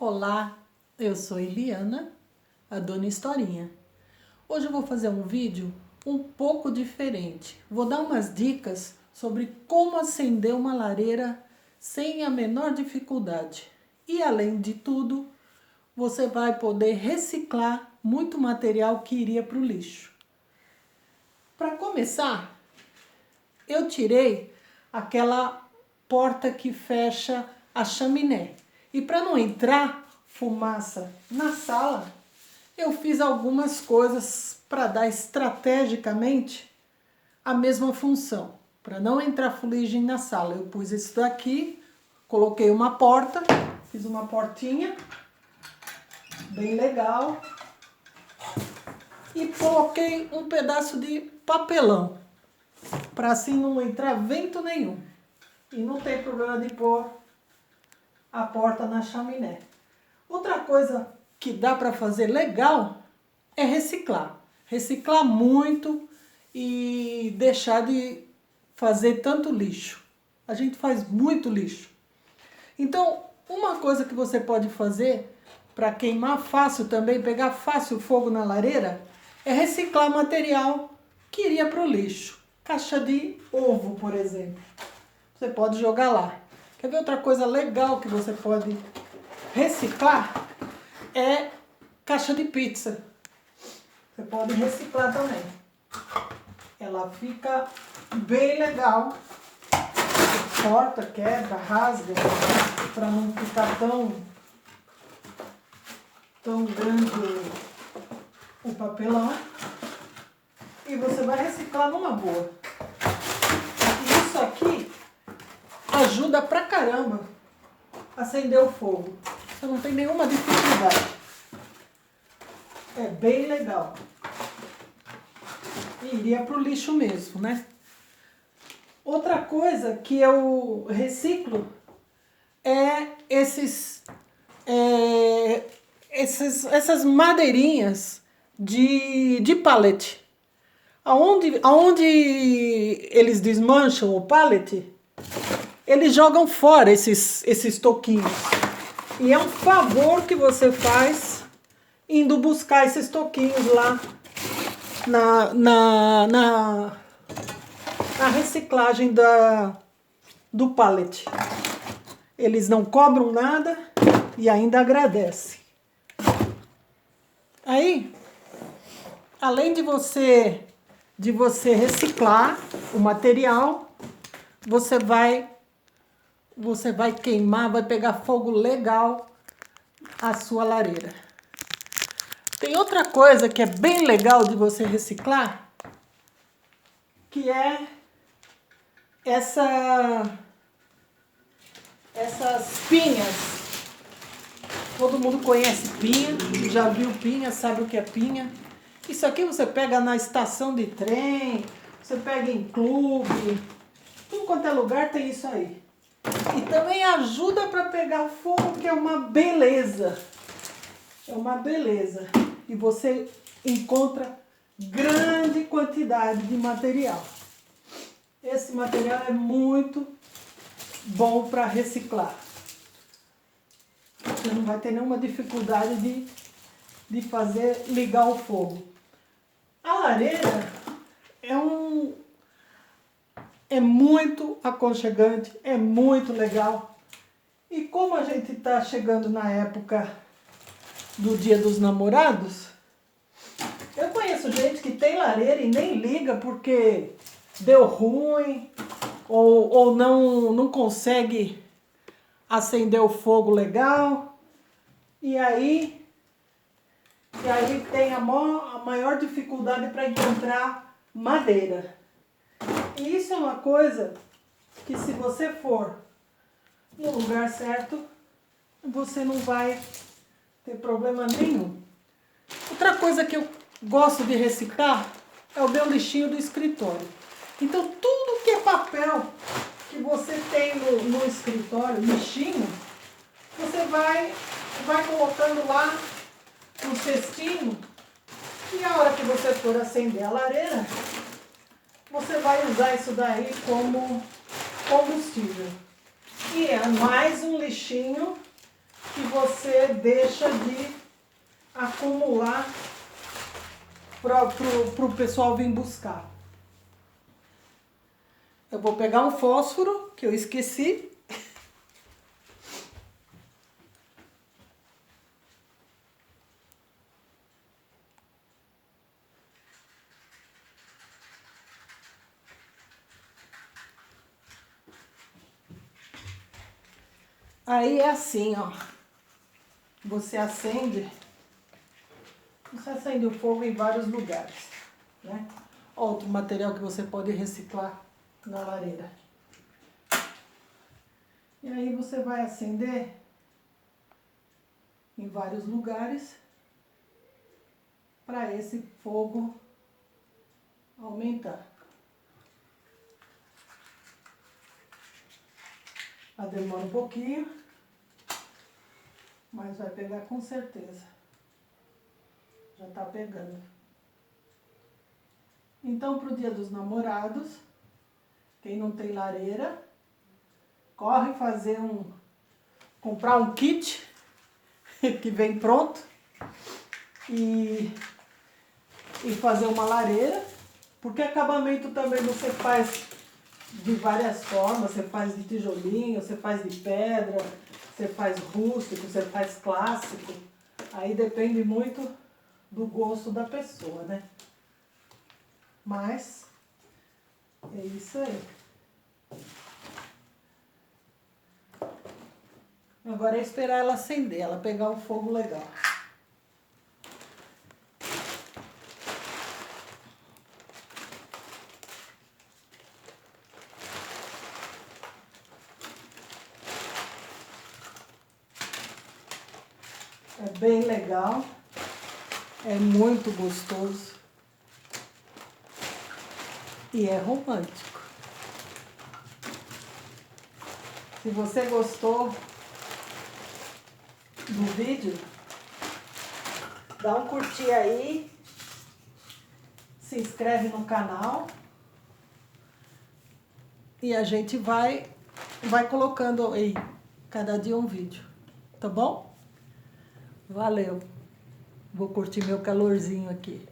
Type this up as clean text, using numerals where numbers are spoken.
Olá, eu sou Eliana, a Dona Historinha. Hoje eu vou fazer um vídeo um pouco diferente. Vou dar umas dicas sobre como acender uma lareira sem a menor dificuldade. E além de tudo, você vai poder reciclar muito material que iria para o lixo. Para começar, eu tirei aquela porta que fecha a chaminé. E para não entrar fumaça na sala, eu fiz algumas coisas para dar estrategicamente a mesma função. Para não entrar fuligem na sala, eu pus isso daqui, coloquei uma porta, fiz uma portinha, bem legal. E coloquei um pedaço de papelão, para assim não entrar vento nenhum. E não tem problema de pôr a porta na chaminé. Outra coisa que dá para fazer legal é reciclar. Reciclar muito e deixar de fazer tanto lixo. A gente faz muito lixo. Então, uma coisa que você pode fazer para queimar fácil também, pegar fácil fogo na lareira, é reciclar material que iria para o lixo. Caixa de ovo, por exemplo. Você pode jogar lá. Quer ver outra coisa legal que você pode reciclar? É caixa de pizza. Você pode reciclar também. Ela fica bem legal. Corta, quebra, rasga, para não ficar tão grande o papelão. E você vai reciclar numa boa. Isso aqui ajuda pra caramba a acender o fogo. Você não tem nenhuma dificuldade. É bem legal. E iria pro lixo mesmo, né? Outra coisa que eu reciclo é essas madeirinhas de pallet. Aonde eles desmancham o pallet, eles jogam fora esses toquinhos. E é um favor que você faz indo buscar esses toquinhos lá na reciclagem do pallet. Eles não cobram nada e ainda agradecem. Aí, além de você reciclar o material, você vai queimar, vai pegar fogo legal a sua lareira. Tem outra coisa que é bem legal de você reciclar, que é essas pinhas. Todo mundo conhece pinha, já viu pinha, sabe o que é pinha. Isso aqui você pega na estação de trem, você pega em clube, tudo quanto é lugar tem isso aí. E também ajuda para pegar fogo, que é uma beleza. É uma beleza. E você encontra grande quantidade de material. Esse material é muito bom para reciclar. Você não vai ter nenhuma dificuldade de fazer ligar o fogo. A lareira é muito aconchegante, é muito legal. E como a gente está chegando na época do Dia dos Namorados, eu conheço gente que tem lareira e nem liga porque deu ruim ou não consegue acender o fogo legal. E aí tem a maior dificuldade para encontrar madeira. E isso é uma coisa que, se você for no lugar certo, você não vai ter problema nenhum. Outra coisa que eu gosto de reciclar é o meu lixinho do escritório. Então, tudo que é papel que você tem no escritório, lixinho, você vai colocando lá no cestinho, e a hora que você for acender a lareira, você vai usar isso daí como combustível. E é mais um lixinho que que você deixa de acumular para o pessoal vir buscar. Eu vou pegar um fósforo, que eu esqueci. Aí é assim, ó. Você acende o fogo em vários lugares, né? Outro material que você pode reciclar na lareira. E aí você vai acender em vários lugares para esse fogo aumentar. Demora um pouquinho, mas vai pegar com certeza. Já tá pegando. Então, pro Dia dos Namorados, quem não tem lareira, corre comprar um kit que vem pronto e fazer uma lareira, porque acabamento também você faz de várias formas, você faz de tijolinho, você faz de pedra, você faz rústico, você faz clássico, aí depende muito do gosto da pessoa, né? Mas é isso aí. Agora é esperar ela acender, ela pegar o fogo legal. É bem legal, é muito gostoso e é romântico. Se você gostou do vídeo, dá um curtir aí, se inscreve no canal e a gente vai colocando aí cada dia um vídeo, tá bom? Valeu! Vou curtir meu calorzinho aqui.